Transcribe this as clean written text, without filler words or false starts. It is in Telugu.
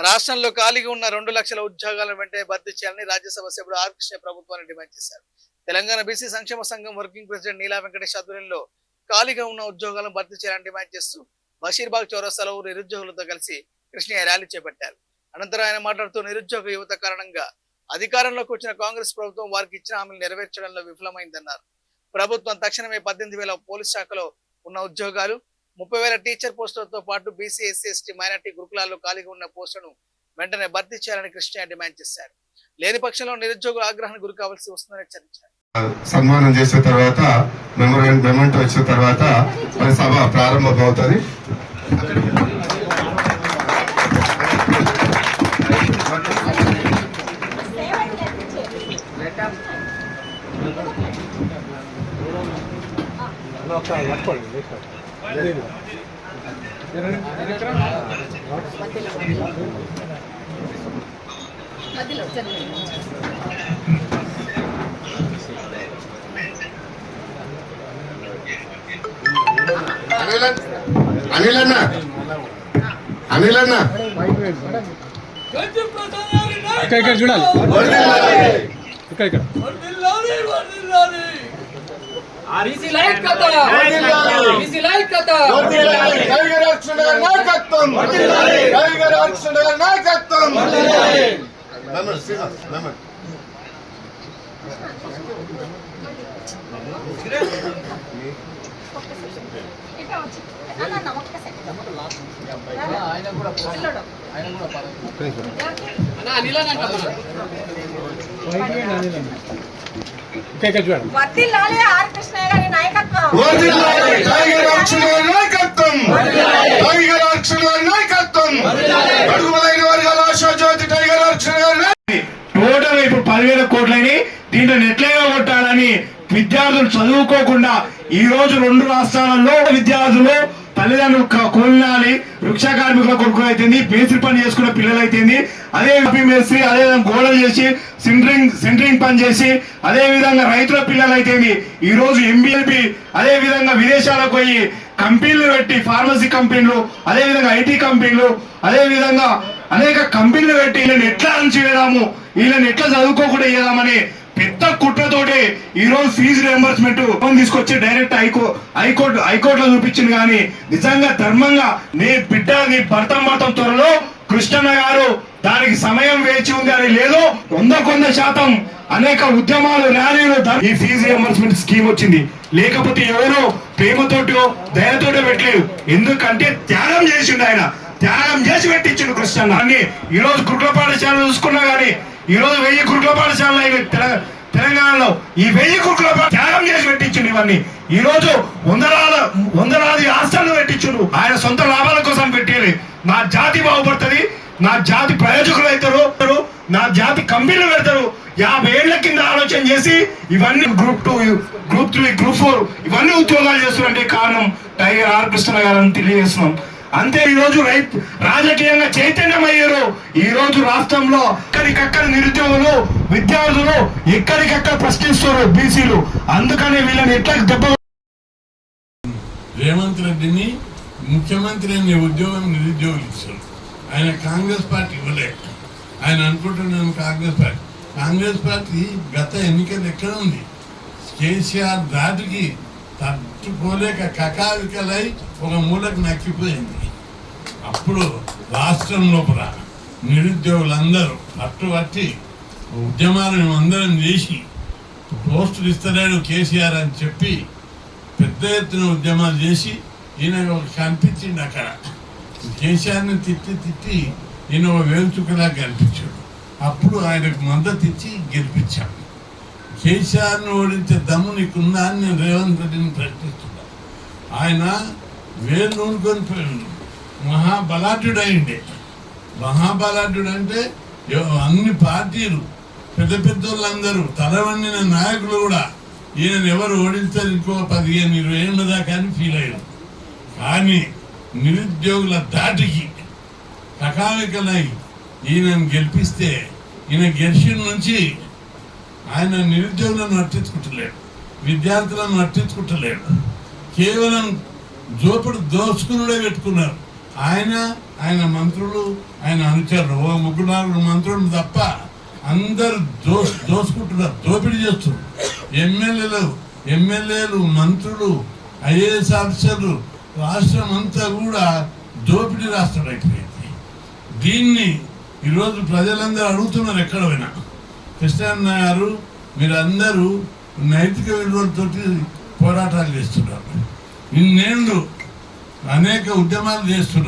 రాష్ట్రంలో ఖాళీగా ఉన్న 2 లక్షల ఉద్యోగాలను వెంటనే భర్తీ చేయాలని రాజ్యసభ సభ్యుడు ఆర్ కృష్ణ ప్రభుత్వాన్ని డిమాండ్ చేశారు. తెలంగాణ బీసీ సంక్షేమ సంఘం వర్కింగ్ ప్రెసిడెంట్ నీలా వెంకటేష్ ఆధ్వర్యంలో ఖాళీగా ఉన్న ఉద్యోగాలను భర్తీ చేయాలని డిమాండ్ చేస్తూ బషీర్బాగ్ చౌరస్తాలో నిరుద్యోగులతో కలిసి కృష్ణయ్య ర్యాలీ చేపట్టారు. అనంతరం ఆయన మాట్లాడుతూ నిరుద్యోగ యువత కారణంగా అధికారంలోకి వచ్చిన కాంగ్రెస్ ప్రభుత్వం వారికి ఇచ్చిన హామీలు నెరవేర్చడంలో విఫలమైందన్నారు. ప్రభుత్వం తక్షణమే 18,000 పోలీస్ శాఖలో ఉన్న ఉద్యోగాలు, 30,000 టీచర్ పోస్టులతో పాటు బీసీ, ఎస్సీ, ఎస్టీ, మైనార్టీ గురుకులాల్లో ఖాళీగా ఉన్న పోస్టులను వెంటనే భర్తీ చేయాలని కృష్ణయ్య డిమాండ్ చేశారు. లేని పక్షంలో నిరుద్యోగుల ఆగ్రహానికి గురి కావాల్సి వస్తుందని హెచ్చరించారు. సన్మానం చేసిన తర్వాత మెమెంటో వచ్చిన తర్వాత మరి సభ ప్రారంభమవుతుంది. అనిల్ అన్న ఇక్కడ చూడాలి. ఇక్కడ టోటల్ ఇప్పుడు 10,000 కోట్లని దీంట్లో నెట్లేగా కొట్టాలని విద్యార్థులు చదువుకోకుండా ఈ రోజు 2 రాష్ట్రాలలో విద్యార్థులు తల్లిదండ్రులు కొనాలి, వృక్ష కార్మికుల కొడుకులు అయితేంది, మేస్త్రి పని చేసుకున్న పిల్లలు అయితేంది, అదే మేస్త్రి, అదే విధంగా గోడలు చేసి సెంటరింగ్ పని చేసి, అదే విధంగా రైతుల పిల్లలు అయితేంది ఈ రోజు ఎంబీఎల్పి, అదే విధంగా విదేశాలకు పోయి కంపెనీలు పెట్టి ఫార్మసీ కంపెనీలు, అదే విధంగా ఐటీ కంపెనీలు, అదే విధంగా అనేక కంపెనీలు పెట్టి వీళ్ళని ఎట్లా అణచివేదాము, వీళ్ళని ఎట్లా చదువుకోకుండా చేద్దామని పెద్ద కుట్రతోటి ఈ రోజు ఫీజు రియంబర్స్మెంట్ తీసుకొచ్చి డైరెక్ట్ హైకోర్టులో చూపించింది. కానీ నిజంగా ధర్మంగా నీ బిడ్డ నీ భర్తం త్వరలో కృష్ణన్న గారు దానికి సమయం వేచి ఉంది అని లేదు. 100% అనేక ఉద్యమాలు, ర్యాలీలు ఈ ఫీజు రియంబర్స్మెంట్ స్కీమ్ వచ్చింది. లేకపోతే ఎవరో ప్రేమతోటో దయతోటో పెట్టలేదు. ఎందుకంటే త్యాగం చేసిండు, ఆయన త్యాగం చేసి పెట్టించిండు కృష్ణన్న. అన్ని ఈ రోజు గురుకుల పాఠశాలలు చూసుకున్నా గానీ ఈ రోజు 1000 గురుకుల పాఠశాలలు తెలంగాణలో ఈ 1000 గురుకుల త్యాగం చేసి పెట్టించిండు. ఇవన్నీ ఈ రోజు వందలాది ఆస్తులను పెట్టించుడు. ఆయన సొంత లాభాల కోసం పెట్టేది. నా జాతి బాగుపడుతుంది, నా జాతి ప్రయోజకులు అవుతారు, నా జాతి కంపెనీలు పెడతారు. 50 ఏళ్ల కింద ఆలోచన చేసి ఇవన్నీ గ్రూప్ 2, గ్రూప్ 3, గ్రూప్ 4 ఇవన్నీ ఉద్యోగాలు చేస్తున్నారంటే కారణం టైగర్ ఆర్ కృష్ణ గారని తెలియజేస్తున్నాం. అంతే ఈ రోజు రాజకీయంగా చైతన్యం అయ్యారు. ఈ రోజు రాష్ట్రంలో ఎక్కడికక్కడ నిరుద్యోగులు, విద్యార్థులు ఎక్కడికక్కడ ప్రశ్నిస్తారు బీసీలు. అందుకనే వీళ్ళని ఎట్లా దెబ్బ. రేవంత్ రెడ్డిని ముఖ్యమంత్రి అనే ఉద్యోగం నిరుద్యోగులు ఇచ్చారు. ఆయన కాంగ్రెస్ పార్టీ ఇవ్వలే. ఆయన అనుకుంటున్నాను కాంగ్రెస్ పార్టీ గత ఎన్నికలు ఎక్కడ ఉంది? కేసీఆర్ దాటికి తట్టుకోలేక కకావికలై ఒక మూలకు నక్కిపోయింది. అప్పుడు రాష్ట్రం లోపల నిరుద్యోగులందరూ పట్టుబట్టి ఉద్యమాలను అందరం చేసి పోస్టులు ఇస్తలేడు కేసీఆర్ అని చెప్పి పెద్ద ఎత్తున ఉద్యమాలు చేసి ఈయన కనిపించింది. అక్కడ కేసీఆర్ని తిట్టి ఈయన ఒక వేలుచుకలా కనిపించాడు. అప్పుడు ఆయనకు మద్దతు ఇచ్చి గెలిపించాడు. కేసీఆర్ను ఓడించే దమ్ము నీకుందా అని నేను రేవంత్ రెడ్డిని ప్రశ్నిస్తున్నా. ఆయన వేలు నూనుకొని మహాబలాఢ్యుడు అయిండే. మహాబలాఢ్యుడు అంటే అన్ని పార్టీలు పెద్ద వాళ్ళందరూ తలవన్నిన నాయకులు కూడా ఈయనను ఎవరు ఓడించారు ఇంకో 15-20 ఏళ్ళ దాకా అని ఫీల్ అయ్యారు. కానీ నిరుద్యోగుల దాటికి కకావికలై ఈయనను గెలిపిస్తే ఈయన గెలిచిన నుంచి ఆయన నిరుద్యోగులను అట్టించుకుంటలేడు, విద్యార్థులను అట్టించుకుంటలేడు. కేవలం దోచుకునుడే పెట్టుకున్నారు. ఆయన ఆయన మంత్రులు ఆయన అనుచరులు, ఓ 3-4 మంత్రులు తప్ప అందరు దోసుకుంటున్నారు, దోపిడీ చేస్తున్నారు. ఎమ్మెల్యేలు, మంత్రులు, ఐఏఎస్ ఆఫీసర్లు, రాష్ట్రం అంతా కూడా దోపిడీ రాష్ట్రం అయిపోయింది. దీన్ని ఈరోజు ప్రజలందరూ అడుగుతున్నారు ఎక్కడ పోయినా. కృష్ణన్న గారు, మీరందరూ నైతిక విలువలతోటి పోరాటాలు చేస్తున్నారు, ఇన్నేళ్ళు అనేక ఉద్యమాలు చేస్తున్నారు.